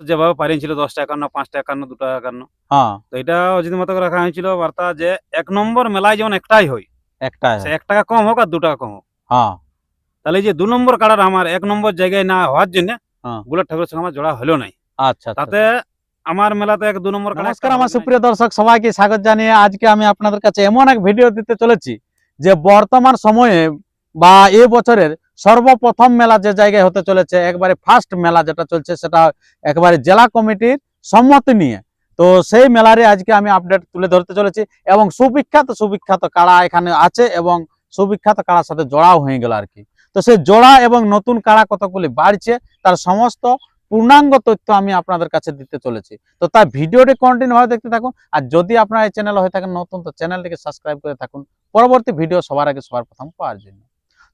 যেভাবে পারিয়েছিল 10 টা 51, 5টা 51, 2টা 51, হ্যাঁ তো এটা অজিত মতো করে রাখা হয়েছিল বার্তা যে 1 নম্বর মেলায় যেমন একটাই হয়, একটাই সে হয়। 1 টাকা কম হোক আর 2 টাকা কম হোক। হ্যাঁ তাহলে এই যে 2 নম্বর কাড়ার আমার 1 নম্বর জায়গায় না হওয়ার জন্য হ্যাঁ বুলেট ঠাকুরের সঙ্গে আমার জোড়া হলো নাই। আচ্ছা আচ্ছা। তাতে আমার মেলাতে 2 নম্বর কাড়া নমস্কার আমার সুপ্রিয় দর্শক সবাইকে স্বাগত জানিয়ে আজকে আমি আপনাদের কাছে এমন এক ভিডিও দিতে চলেছি যে বর্তমান সময়ে বা এই বছরের সর্বপ্রথম মেলা যে জায়গায় হতে চলেছে, একবারে ফার্স্ট মেলা যেটা চলছে সেটা একবারে জেলা কমিটির সম্মতি নিয়ে। তো সেই মেলারে আজকে আমি আপডেট তুলে ধরতে চলেছি এবং সুবিখ্যাত কাড়া এখানে আছে এবং সুবিখ্যাত কাড়ার সাথে জোড়াও হয়ে গেল আর কি। তো সেই জোড়া এবং নতুন কাড়া কতগুলি বাড়ছে তার সমস্ত পূর্ণাঙ্গ তথ্য আমি আপনাদের কাছে দিতে চলেছি। তো তার ভিডিওটি কন্টিনিউ ভাবে দেখতে থাকুন, আর যদি আপনারা এই চ্যানেল হয়ে থাকেন নতুন, তো চ্যানেলটিকে সাবস্ক্রাইব করে থাকুন পরবর্তী ভিডিও সবার আগে সবার প্রথম পাওয়ার জন্য।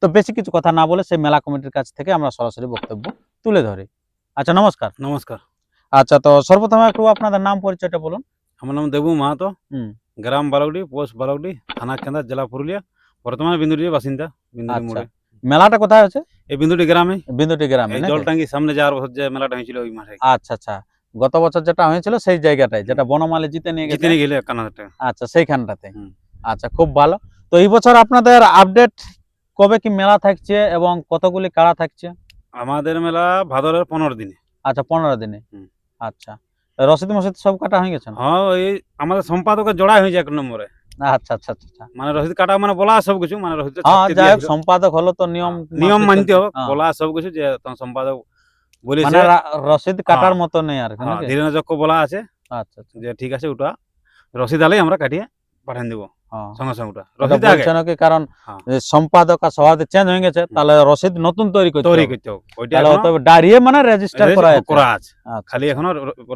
তো বেশি কিছু কথা না বলে সেই মেলা কমিটির কাছ থেকে আমরা সরাসরি বক্তব্য তুলে ধরি। আচ্ছা নমস্কার। নমস্কার। আচ্ছা, তো সর্বপ্রথমে একটু আপনাদের নাম পরিচয়টা বলুন। আমার নাম দেবু মাহাতো, হুম গ্রাম বালকডি, পোস্ট বালকডি, থানা কেন্দ্র, জেলা পুরুলিয়া, বর্তমানে বিন্দুটির বাসিন্দা, বিন্দুটি আচ্ছা, মোড়ে। মেলাটা কোথায় হচ্ছে? এই বিন্দুটি গ্রামে, বিন্দুটি গ্রামে এই নাকি? জলটাঙ্গি সামনে যাওয়ার বছর যে মেলাটা হয়েছিল ওই মাঠে। আচ্ছা আচ্ছা, গত বছর যেটা হয়েছিল সেই জায়গাটায় যেটা বনমালী জিতে নিয়ে জিতে গেছে। নিয়ে গেলে 51,000 টাকা। আচ্ছা, সেইখানটাতে। হুম। আচ্ছা, খুব ভালো। তো এই বছর আপনাদের আপডেট কবে কি মেলা থাকছে এবং কতগুলি কাড়া থাকছে? আমাদের মেলা ভাদরের 15 দিনে। আচ্ছা, 15 দিনে। হুম। আচ্ছা, রসিদ মসজিদ সব কাটা হয়ে গেছে? হ্যাঁ, এই আমাদের সম্পাদকের জোড়াই হয়েছে 1 নম্বরে। আচ্ছা আচ্ছা আচ্ছা আচ্ছা। মানে রসিদ কাটা মানে বলা সব কিছু, মানে রসিদ হ্যাঁ, যাই হোক সম্পাদক হলো তো নিয়ম নিয়ম মাফিক মানতে চলছে। হবে, হ্যাঁ, বলা সব কিছু যে তোমার সম্পাদক বলেছে। মানে রসিদ কাটার হ্যাঁ, মতো নেই আর কি হ্যাঁ, নাকি? ধীরেন্দ্র চক্র বলা আছে আচ্ছা আচ্ছা। যে ঠিক আছে, ওটা রসিদ আলেই আমরা কাটিয়ে পাঠিয়ে দেবো হ্যাঁ, সঙ্গে সঙ্গে। ওটা ওটা রসিদ আগে বলছে নাকি কারণ হ্যাঁ সম্পাদক আর সভাপতি চেঞ্জ হয়ে গেছে, তাহলে রসিদ নতুন তৈরি করতে তৈরি হবে। করতে হবে। ওইটা তাহলে এখনো তবে দাঁড়িয়ে মানে রেজিস্টার করা আছে। করা আছে, আচ্ছা খালি আচ্ছা। এখনো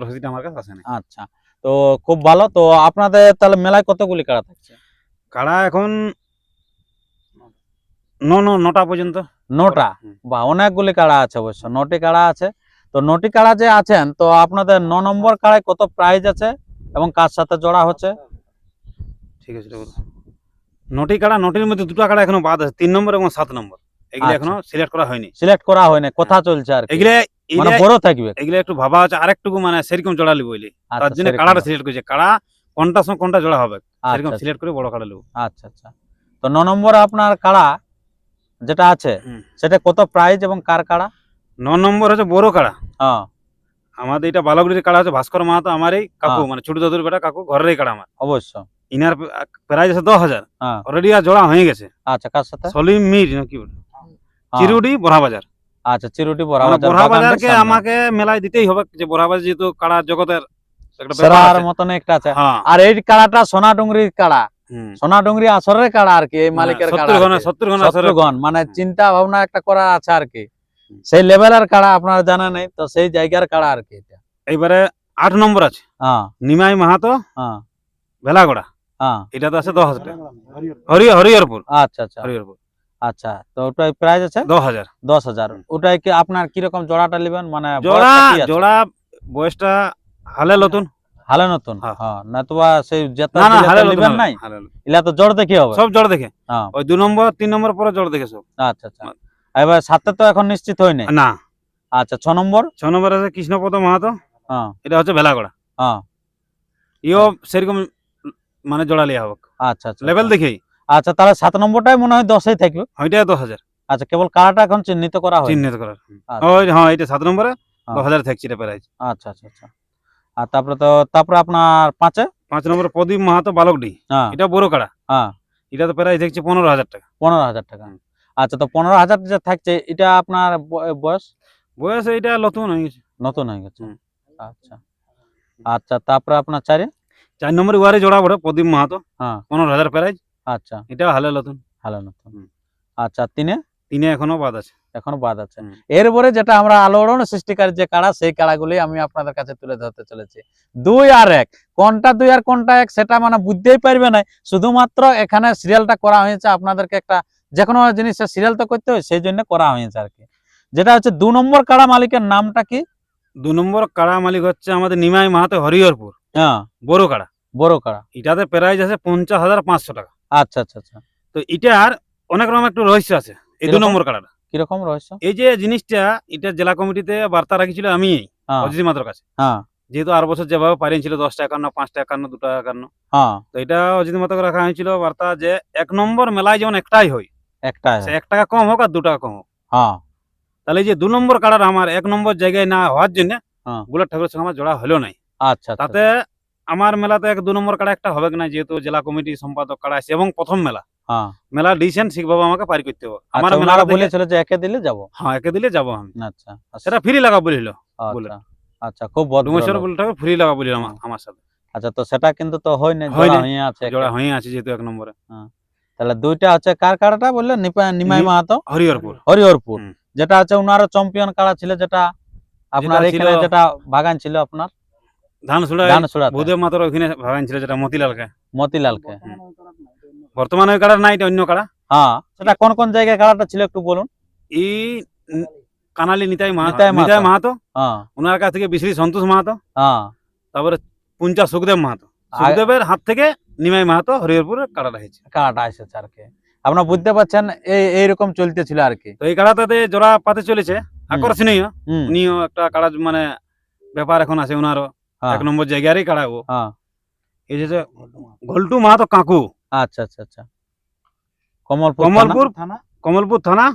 রসিদটা আমার কাছে আসেনি। আচ্ছা, তো খুব ভালো। তো আপনাদের তাহলে মেলায় কতগুলি কাড়া থাকছে? কাড়া এখন 9টা পর্যন্ত। 9টা? হুম। বা অনেকগুলি কাড়া আছে অবশ্য, 9টি কাড়া আছে। তো 9টি কাড়া যে আছেন, তো আপনাদের 9 নম্বর কাড়ায় কত প্রাইজ আছে এবং কার সাথে জোড়া হচ্ছে? ঠিক আছে, 9টি কাড়া, 9টির মধ্যে 2টা কাড়া এখনো বাদ আছে, 3 নম্বর এবং 7 নম্বর। এগুলো আচ্ছা, এখনো সিলেক্ট করা হয়নি। সিলেক্ট করা হয়নি, কথা চলছে আর কি। এগুলো মানে এগুলো বড় থাকবে। এগুলো একটু ভাবা আছে, আরেকটুকু মানে সেরকম জোড়া লিবো বলে, তার আচ্ছা, জন্য সেরকম কাড়াটা ব্যাপার। সিলেক্ট করেছে। কাড়া কোনটার সঙ্গে কোনটা জোড়া হবে সেরকম আচ্ছা সিলেক্ট করে বড় কাড়া লিবো। আচ্ছা আচ্ছা। তো 9 নম্বরে আপনার কাড়া যেটা আছে হুম। সেটা কত প্রাইজ এবং কার কাড়া? 9 নম্বর হচ্ছে বড় কাড়া। হ্যাঁ, আমাদের এটা বালকডির কাড়া হচ্ছে ভাস্কর মাহাতো, আমারই কাকু, হ্যাঁ। মানে ছোট দাদুর বেটা কাকু, ঘরেরই কাড়া আমার। অবশ্য। ইনার প্রাইস আছে 10,000। হ্যাঁ। অলরেডি আর জোড়া হয়ে গেছে। আচ্ছা, কার সাথে? সলিম মির নাকি বলে, হ্যাঁ। চিরুডি বড়াবাজার। আচ্ছা, চিরুটি মানে বড়াবাজার বড়াবাজারকে আমাকে মেলায় দিতেই হবে, যে বড়াবাজার যেহেতু কাড়া জগতের একটা ব্যাপার সেরার আছে। মতন একটা আছে। হ্যাঁ। আর এই কাড়াটা সোনাডুঙ্গরির কাড়া, হুম। সোনাডুঙ্গরি আসরের কাড়া আর কি, এই মালিকের কাড়া। 70 শত্রুগণ মানে চিন্তা ভাবনা একটা করা আছে আর কি, হুম। সেই লেভেলের কাড়া আপনারা জানা নেই, তো সেই জায়গার কাড়া আর কি এটা। এইবারে 8 নম্বর আছে হ্যাঁ নিমাই মাহাতো, হ্যাঁ ভেলাগড়া। হ্যাঁ। এটা তো আছে 10,000 টাকা। হরিহরপুর। আচ্ছা আচ্ছা হরিহরপুর আচ্ছা। তো ওটাই প্রাইস আছে 10,000। 10,000। ওটাই কি আপনার কিরকম জোড়াটা নেবেন, মানে জোড়া বয়সটা কি আছে? জোড়া বয়সটা হালে নতুন। হালে নতুন। হ্যাঁ। হ্যাঁ, না তো বা সেই জেতা না না, দিলে হালে তো নতুন, নেবেন নাই, হালে নতুন। এলা তো জোড় দেখি হবে। সব জোড় দেখে। হ্যাঁ। ওই 2 নম্বর 3 নম্বর পরে জোড় দেখে সব। আচ্ছা আচ্ছা। এবার সাথে তো এখন নিশ্চিত হয় নাই। না। আচ্ছা, 6 নম্বর? 6 নম্বর আছে কৃষ্ণপদ মাহাতো। হ্যাঁ এটা হচ্ছে ভেলাগড়া। হ্যাঁ। ইও সেরকম মানে জোড়া লিয়া হবে আচ্ছা আচ্ছা লেভেল দেখেই। আচ্ছা, তাহলে 7 নম্বরটাই মনে হয় 10এই থাকবে। ওইটাই 10,000 আচ্ছা, কেবল কাড়াটা এখন চিহ্নিত করা হয়। চিহ্নিত করার। আচ্ছা। ওই হ্যাঁ, এটা 7 নম্বরে হ্যাঁ। 10,000 থাকছে এটা প্রাইস। আচ্ছা আচ্ছা আচ্ছা। আর তারপরে আপনার 5-এ? 5 নম্বরে প্রদীপ মাহাতো, বালকডি। হ্যাঁ এটা বড় কাড়া। হ্যাঁ। এটা তো প্রাইস দেখছি 15,000 টাকা। 15,000 টাকা। আচ্ছা, তো 15,000 যে থাকছে এটা আপনার বয়স? বয়স এইটা নতুন হয়ে গেছে। নতুন হয়ে গেছে। হুম। আচ্ছা আচ্ছা। তারপরে আপনার 4-এ? 4 নম্বরে ওয়ারে জোড়া বড় প্রদীপ মাহাতো, হ্যাঁ। 15,000 প্রাইস। আচ্ছা, এটাও হালে নতুন। ভালো নতুন। হুম। আচ্ছা, 3-এ? 3 এখনো বাদ আছে। এখনো বাদ আছে। হুম। এরপরে যেটা আমরা আলোড়ন সৃষ্টিকারী যে কাড়া, সেই কাড়াগুলি আমি আপনাদের কাছে তুলে ধরতে চলেছি। 2 আর 1, কোনটা 2 আর কোনটা 1 সেটা মানে বুঝতেই পারবে না, শুধুমাত্র এখানে সিরিয়ালটা করা হয়েছে আপনাদেরকে একটা যে কোনো জিনিসের সিরিয়াল তো করতে হয়, সেই জন্য করা হয়েছে আর কি। যেটা হচ্ছে 2 নম্বর কাড়া মালিকের নামটা কি? 2 নম্বর কাড়া মালিক হচ্ছে আমাদের নিমাই মাহাতো, হরিহরপুর। হ্যাঁ, বড় কাড়া। বড় কাড়া। এটাতে প্রাইস আছে 50,500 টাকা। আচ্ছা আচ্ছা আচ্ছা। তো এটার অনেক রকম একটু রহস্য আছে এই 2 কিরকম? নম্বর কাড়াটা। কিরকম রহস্য? এই যে জিনিসটা, এটা জেলা কমিটিতে বার্তা রাখিছিল আমি, হ্যাঁ অজিত মাত্র কাছে। হ্যাঁ যেহেতু আর বছর যেভাবে পারিয়েছিল 10টা 51, 5টা 51, 2টা 51, হ্যাঁ তো এটা অজিত মাত্রকে রাখা হয়েছিল বার্তা যে 1 নম্বর মেলায় যেমন একটাই হয়, একটা সে 1 টাকা কম হোক আর 2 টাকা কম হোক। হ্যাঁ তাহলে এই যে 2 নম্বর কাড়ার আমার 1 নম্বর জায়গায় না হওয়ার জন্য হ্যাঁ বুলেট ঠাকুরের সঙ্গে আমার জোড়া হলো নাই। আচ্ছা আচ্ছা তাতে আমার মেলাতে 2 নম্বর কাড়া একটা হবে না, যেহেতু জেলা কমিটি সম্পাদক কাড়া আছে এবং প্রথম মেলা, হ্যাঁ মেলা ডিসিশন ঠিকভাবে আমাকে পার করতে হবে। আমার আচ্ছা, মেলা ওনারা বলেছিল যে একে দিলে যাব। হ্যাঁ, একে দিলে যাবো আমি। আচ্ছা সেটা ফ্রি লাগা বলিল বুলেট। আচ্ছা আচ্ছা খুব ভদ্র ডুমেশ্বর লোক। বুলেট ফ্রি লাগা বলিল আমার সাথে। আচ্ছা তো সেটা কিন্তু তো হয় না, হয় জোড়া নাই। হয়ে আছে জোড়া একে। হয়ে আছে যেহেতু 1 নম্বরে। তাহলে দুইটা হচ্ছে কার কাড়াটা বললেন? নিমাই মাহাতো হরিহরপুর। হরিহরপুর, হুম। যেটা হচ্ছে উনারও চ্যাম্পিয়ন কাড়া ছিল, যেটা আপনার যেটা এখানে ছিল- যেটা বাগান ছিল আপনার ধানসুড়ায় ধানসুড়াতে ভূদেব মাতার ওখানে ভাগান ছিল, যেটা মতিলালকে। মতিলালকে। বর্তমানে ওই কাড়া নাই, এটা অন্য কাড়া। হ্যাঁ সেটা কোন কোন জায়গায় কাড়াটা ছিল একটু বলুন। এই কানালি নিতাই নিতাই নিতাই মাহাতো, হ্যাঁ ওনার কাছ থেকে বিশ্রী সন্তোষ মাহাতো, হ্যাঁ তারপরে পুঞ্চা সুখদেব মাহাতো। সুখদেবের হাত থেকে নিমাই মাহাতো হরিহরপুরে কাড়াটা হয়েছে। কাড়াটা এসেছে আর কি। আপনারা বুঝতে পারছেন এইরকম চলতেছিল আর কি। তো এই কাড়াটাতে জোড়া পাতে চলেছে, আকর্ষণীয়। হুম উনিও একটা কাড়া মানে ব্যাপার এখন আছে ওনারও, হ্যাঁ 1 নম্বর জায়গারই কাড়া ও। হ্যাঁ এই যে ঘল্টু মাহাতো কাকু, আচ্ছা আচ্ছা আচ্ছা কমলপুর কমলপুর থানা,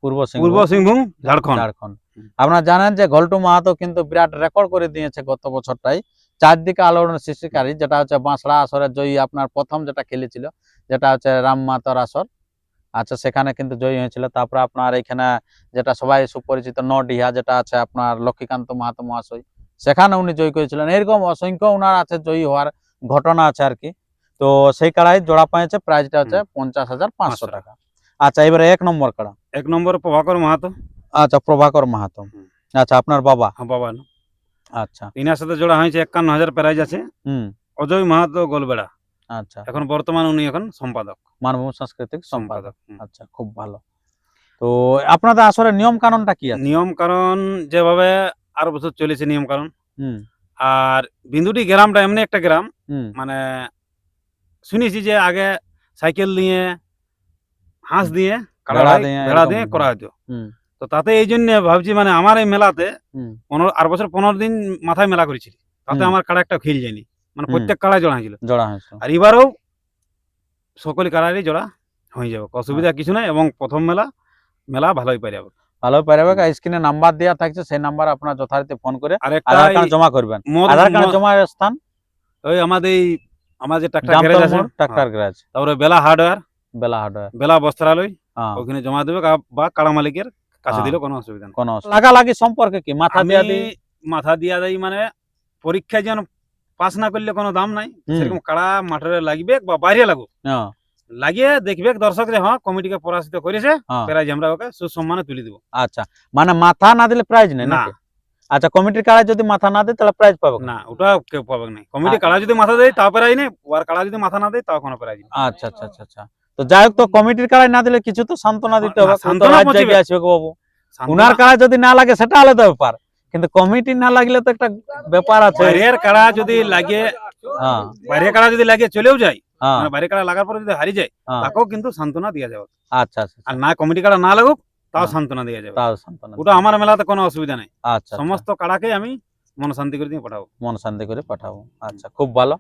পূর্ব পূর্ব সিংভূম সিংভূম, ঝাড়খণ্ড। ঝাড়খণ্ড। আপনারা জানেন যে ঘল্টু মাহাতো কিন্তু বিরাট রেকর্ড করে দিয়েছে গত বছরটাই, চারদিকে আলোড়ন সৃষ্টিকারী, যেটা হচ্ছে বাঁশড়া আসরের জয়ী। আপনার প্রথম যেটা খেলেছিল যেটা হচ্ছে রাম মাহাতোর আসর, আচ্ছা সেখানে কিন্তু জয়ী হয়েছিল। তারপরে আপনার এখানে যেটা সবাই সুপরিচিত নডিহা, যেটা আছে আপনার লক্ষ্মীকান্ত মাহাতো মহাশয়, সেখানে উনি জয়ী করেছিলেন। এরকম অসংখ্য উনার আছে জয়ী হওয়ার ঘটনা আছে আর কি। তো সেই কাড়াই জোড়া পেয়েছে, প্রাইজটা হচ্ছে 50,500 টাকা। আচ্ছা এবারে 1 নম্বর কাড়া। 1 নম্বর প্রভাকর মাহাতো। আচ্ছা প্রভাকর মাহাতো, আচ্ছা আপনার বাবা। হ্যাঁ, বাবা। আচ্ছা ইনার সাথে জোড়া হয়েছে 51,000 প্রাইজ আছে। হুম অজয় মাহাতো গোলবেড়া, আচ্ছা এখন বর্তমান উনি এখন সম্পাদক। মানভূমি সাংস্কৃতিক সম্পাদক। হুম। আচ্ছা খুব ভালো। তো আপনাদের আসলে নিয়ম কানুনটা কি আছে? নিয়ম কারণ যেভাবে আর বছর চলেছে নিয়ম কারণ, হুম আর বিন্দুটি গ্রামটা এমনি একটা গ্রাম, হুম মানে শুনেছি যে আগে সাইকেল দিয়ে, হাঁস দিয়ে, ভেড়া দিয়ে ভেড়া এরকম। দিয়ে করা হতো। হুম তো তাতে এই জন্য ভাবছি, মানে আমার এই মেলাতে হুম 15 দিন মাথায় মেলা করেছিল, তাতে হুম। আমার কাড়া একটা খেল যায়নি, মানে হুম। প্রত্যেক কাড়ায় জোড়া হয়েছিল। জোড়া হয়েছে। আর এবারেও সকলে কাড়ারই জোড়া হয়ে যাবে, অসুবিধা কিছু নাই। এবং প্রথম মেলা ভালোই পারে যাবে। ভালো পারবে। স্ক্রিনে নাম্বার দেওয়া থাকছে, সেই নাম্বার আপনার যথারীতি ফোন করে আর আধার কার্ড জমা করবেন। আধার কার্ড জমার স্থান ওই আমার যে ট্রাক্টর জামতল গ্যারেজ আছে, মোড়, ট্রাক্টর গ্যারেজ, তারপরে বেলা হার্ডওয়্যার, বেলা হার্ডওয়্যার। বেলা বস্ত্রালয়, হ্যাঁ ওখানে জমা দেবে, বা কাড়া মালিকের কাছে হ্যাঁ। দিলেও কোনো অসুবিধা নেই। কোনো লাগালাগি সম্পর্কে কি মাথা আমি দিয়া দিই? মাথা দিয়া দেই, মানে পরীক্ষায় যেন পাস না করলে কোনো দাম নাই, সেরকম কাড়া মাঠে লাগবে বা বাইরে লাগুক, হ্যাঁ লাগিয়ে দেখবে দর্শক যে হ্যাঁ কমিটিকে পরাজিত করেছে, হ্যাঁ। প্রাইজ আমরা ওকে সুসম্মানে তুলে দিব। আচ্ছা মানে মাথা না দিলে প্রাইজ নেই না নাকি? আচ্ছা কমিটির কাড়া যদি মাথা না দেয় তাহলে প্রাইজ পাবে না, ওটা কেউ পাবে না। কমিটি কাড়া যদি মাথা দেয় তাও প্রাইজ নেই, আর কাড়া যদি মাথা না দেয় তাও কোনো প্রাইজ নেই। আচ্ছা আচ্ছা আচ্ছা আচ্ছা। তো যাই হোক, তো কমিটির কাড়াই না দিলে কিছু তো সান্ত্বনা দিতে হবে। না, সান্ত্বনা রাত পৌঁছবে। জায়গায় আসবে গো বাবু। সান্ত্বনা- উনার কাড়া যদি না লাগে সেটা আলাদা ব্যাপার, কিন্তু কমিটি না লাগলে তো একটা ব্যাপার আছে। বাইরের কাড়া যদি লাগে, হ্যাঁ বাইরের কাড়া যদি লাগে চলেও যায়, হ্যাঁ মানে বাইরে কাড়া লাগার পরে যদি হারিয়ে যায়, হ্যাঁ। তাকেও কিন্তু সান্ত্বনা দেওয়া যাবে। আচ্ছা আচ্ছা আর না কমিটি কাড়া না লাগুক তাও হ্যাঁ। সান্ত্বনা দেওয়া যাবে। তাও সান্ত্বনা। ওটা আমার মেলাতে কোনো অসুবিধা নেই, আচ্ছা সমস্ত কাড়াকে আমি মন শান্তি করে দিয়ে পাঠাবো। মন শান্তি করে পাঠাবো। আচ্ছা খুব ভালো।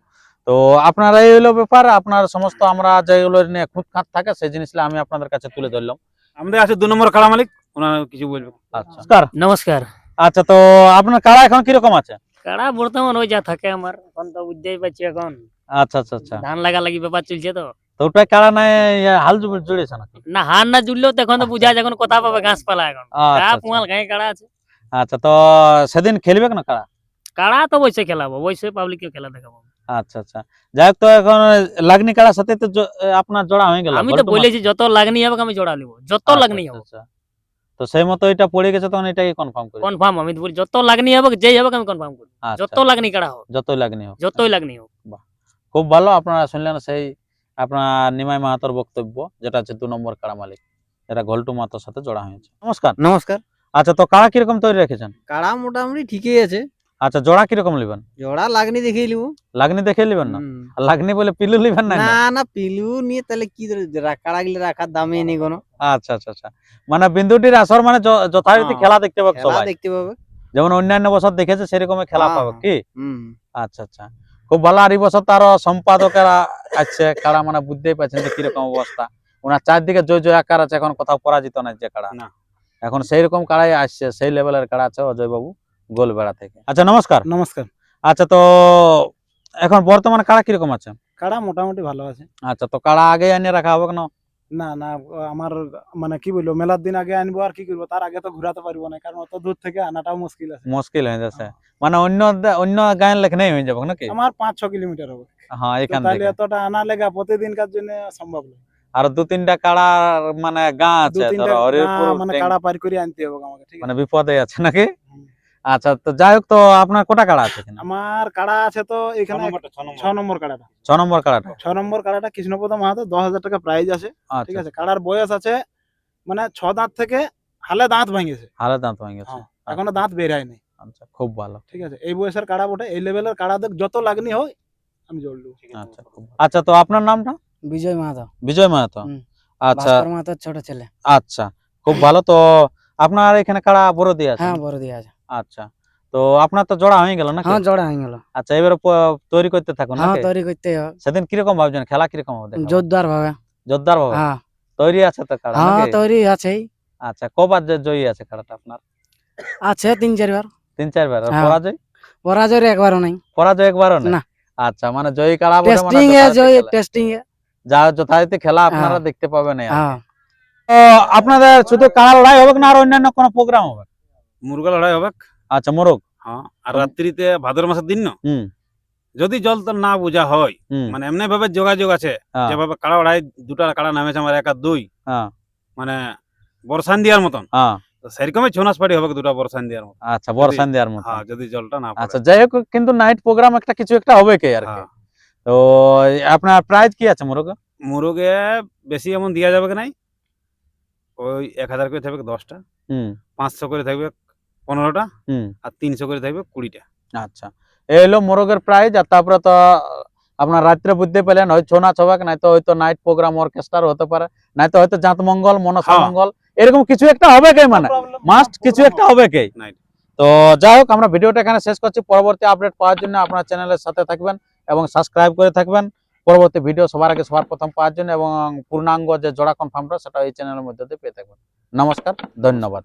তো আপনারা এই হলো ব্যাপার, আপনার সমস্ত আমরা যেগুলো নিয়ে খুঁতখাত থাকে সেই জিনিসগুলো আমি আপনাদের কাছে তুলে ধরলাম। আমাদের আছে 2 নম্বর কাড়া মালিক, ওনার কিছু বলবে। আচ্ছা নমস্কার। নমস্কার। আচ্ছা তো আপনার কাড়া এখন কিরকম আছে? কাড়া বর্তমান ওই যা থাকে আমার, এখন তো বুঝতেই পারছি, এখন আচ্ছা আচ্ছা আচ্ছা। ধান লাগা লাগি ব্যাপার চলছে তো। তো ওটাই কাড়া নাই হাল জুড়েছে নাকি? না হার না জুড়লেও তো এখন তো বুঝা যায়, এখন কথা পাবে ঘাস পালা এখন। আচ্ছা, কা আচ্ছা। পুয়াল গায়ে কাড়া আছে। আচ্ছা তো সেদিন খেলবে না কাড়া? কাড়া তো বসে খেলাবো, বসে পাবলিককে খেলা দেখাবো। আচ্ছা আচ্ছা। যাই হোক, তো এখন লাগনি কাড়ার সাথে তো আপনার জোড়া হয়ে গেল। আমি তো বলেছি যত লাগনি হবে আমি জোড়া নিব, যত লাগনি হবে। তো সেই মতো এটা পড়ে গেছে, তখন এটাকে কনফার্ম করি। কনফার্ম আমি তো বলি যত লাগনি হবে, যেই হবে আমি কনফার্ম করি। আচ্ছা, যত লাগনি কাড়া হোক, যতই লাগনি হোক। যতই লাগনি হোক। খুব ভালো। আপনারা শুনলেন সেই আপনার নিমাই মাহাতোর বক্তব্য, যেটা হচ্ছে 2 নম্বর কাড়া মালিক, এটা ঘল্টু মাহাতোর সাথে জোড়া হয়েছে। নমস্কার। নমস্কার। আচ্ছা তো কাড়া কিরকম তৈরি রেখেছেন? কাড়া মোটামুটি ঠিকই আছে। আচ্ছা জোড়া কিরকম নেবেন? জোড়া লাগনি দেখেই নিব। লাগনি দেখে নেবেন না? হুম। আর লাগনি বলে পিলু নেবেন না? না না পিলু নিয়ে তাহলে কি কাড়া গিলে রাখার দামই নেই কোনো। আচ্ছা আচ্ছা আচ্ছা। মানে বিন্দুটির আসর মানে যথারীতি হ্যাঁ, খেলা দেখতে পাবে খেলা সবাই। দেখতে পাবে। যেমন অন্যান্য বছর দেখেছে সেরকম খেলা হ্যাঁ, পাবে হ্যাঁ। কি? হুম আচ্ছা আচ্ছা, খুব ভালো। আর এই বছর তো আরো সম্পাদকেরা আছে কাড়া, মানে বুঝতেই পারছেন যে কিরকম অবস্থা। ওনার চারদিকে জয় জয় আকার আছে, এখন কোথাও পরাজিত নাই যে কাড়া। না। এখন সেই রকম কাড়াই আসছে, সেই লেভেলের কাড়া আছে অজয় বাবু গোলবেড়া থেকে। আচ্ছা নমস্কার। নমস্কার। আচ্ছা, তো এখন বর্তমানে কাড়া কিরকম আছে? কাড়া মোটামুটি ভালো আছে। আচ্ছা, তো কাড়া আগে এনে রাখা হবে কেন? না না, আমার মানে কি বলবো, মেলার দিন আগে আনবো, আর কি করবো, তার আগে তো ঘুরাতে পারবো না, কারণ অত দূর থেকে আনাটাও মুশকিল আছে। মুশকিল হয়ে যাচ্ছে, মানে অন্য গায়ের লেখ নেই হয়ে যাবে নাকি? আমার 5-6 কিলোমিটার হবে, হ্যাঁ, তো এখান তাহলে থেকে এতটা আনা লেগা প্রতিদিনকার জন্য সম্ভব নয়। আর 2-3টা কাড়ার মানে গা আছে, 2-3টা ধরো হরিপুর মানে কাড়া পার করে আনতে হবে আমাকে, ঠিক মানে আছে? বিপদে আছে নাকি? হুম। আচ্ছা, তো যাই হোক, তো আপনার কটা কাড়া আছে এখানে? আমার কাড়া আছে তো এখানে 6 নম্বর কাড়াটা। 6 নম্বর কাড়াটা। 6 নম্বর কাড়াটা কৃষ্ণপদ মাহাতো, 10,000 টাকা প্রাইজ আছে, ঠিক আচ্ছা, আছে? কাড়ার বয়স আছে মানে 6 দাঁত থেকে হালে দাঁত ভাঙেছে, হালে দাঁত ভেঙে গেছে। হ্যাঁ, এখনো দাঁত বের হয়নি, আচ্ছা, খুব ভালো। ঠিক আছে? এই বয়সের কাড়া বটে, এই লেভেলের কাড়াদের যত লাগনি হয় আমি জোর দেবো। আচ্ছা, খুব ভালো। আচ্ছা, তো আপনার নামটা? বিজয় মাহাতো, বিজয় মাহাতো। হুম। আচ্ছা ভাস্কর মাহাতোর ছোট ছেলে। আচ্ছা, খুব ভালো। তো আপনার এখানে কাড়া বড় দিয়ে আছে? হ্যাঁ, বড় দিয়ে আছে। আচ্ছা, তো আপনার তো জোড়া হয়ে গেল নাকি? হ্যাঁ, জোড়া হয়ে গেল। আচ্ছা, এবারে তৈরি করতে থাকুন হ্যাঁ, নাকি? তৈরি করতে হবে সেদিন কিরকম ভাবছেন, খেলা কিরকম হবে? দেখাবো। জোরদার ভাবে। জোরদার ভাবে হ্যাঁ তৈরি আছে তো কাড়া হ্যাঁ, নাকি? তৈরি আছেই, আচ্ছা, কবার যে জয়ী আছে কাড়াটা আপনার? আছে 3-4 বার। 3-4 বার। আর হ্যাঁ। পরাজয়? পরাজয় একবারও নাই। পরাজয় একবারও না? না। আচ্ছা, মানে জয়ী কাড়া বটে, মানে টেস্টিং এ যথারীতি জয়, খেলা। টেস্টিং এ। যা যথারীতি খেলা আপনারা হ্যাঁ। দেখতে পাবেন। হ্যাঁ, তো আপনাদের শুধু কাড়া লড়াই হবে না আর অন্যান্য কোনো প্রোগ্রাম হবে? মুরগা লড়াই হবে। আচ্ছা, মোরগ। হ্যাঁ, আর রাত্রিতে ভাদ্র মাসের দিন না, হুম যদি জল তো না বোঝা হয়, হুম মানে এমনি ভাবে যোগাযোগ আছে, হ্যাঁ, যেভাবে কাড়া লড়াই দুটা কাড়া নামেছে আমার 1 আর 2, হ্যাঁ, মানে বর্ষান দেওয়ার মতন, হ্যাঁ। তো সেরকমই ছৌ নাচ পার্টি হবে দুটা বর্ষান দেওয়ার মতন। আচ্ছা, বর্ষান দেওয়ার মতো। হ্যাঁ, যদি জলটা না পড়ে। আচ্ছা, যাই হোক, কিন্তু নাইট প্রোগ্রাম একটা কিছু একটা হবে কি আর কি? হ্যাঁ, তো আপনার প্রাইস কি আছে মোরগ? মুরগে বেশি এমন দেওয়া যাবে কি নাই, ওই 1000 করে থাকবে 10টা, হুম 500 করে থাকবে 15টা, হুম আর 300 করে থাকবে 20টা। আচ্ছা, এই হলো মোরগের প্রাইস। আর তারপরে তো আপনার রাত্রে বুঝতে পেলেন, হয় ছৌ নাচ হবে, নাই তো হয়তো নাইট প্রোগ্রাম অর্কেস্ট্রার হতে পারে, নাই তো হয়তো জাত মঙ্গল, মনসা হ্যাঁ। মঙ্গল, এরকম কিছু একটা হবে কে, মানে মাস্ট কিছু একটা হবে কে। Night. তো যাই হোক, আমরা ভিডিওটা এখানে শেষ করছি। পরবর্তী আপডেট পাওয়ার জন্য আপনার চ্যানেলের সাথে থাকবেন এবং সাবস্ক্রাইব করে থাকবেন পরবর্তী ভিডিও সবার আগে সবার প্রথম পাওয়ার জন্য, এবং পূর্ণাঙ্গ যে জোড়া কনফার্মটা সেটা এই চ্যানেলের মধ্যে দিয়ে পেয়ে থাকবেন। নমস্কার, ধন্যবাদ।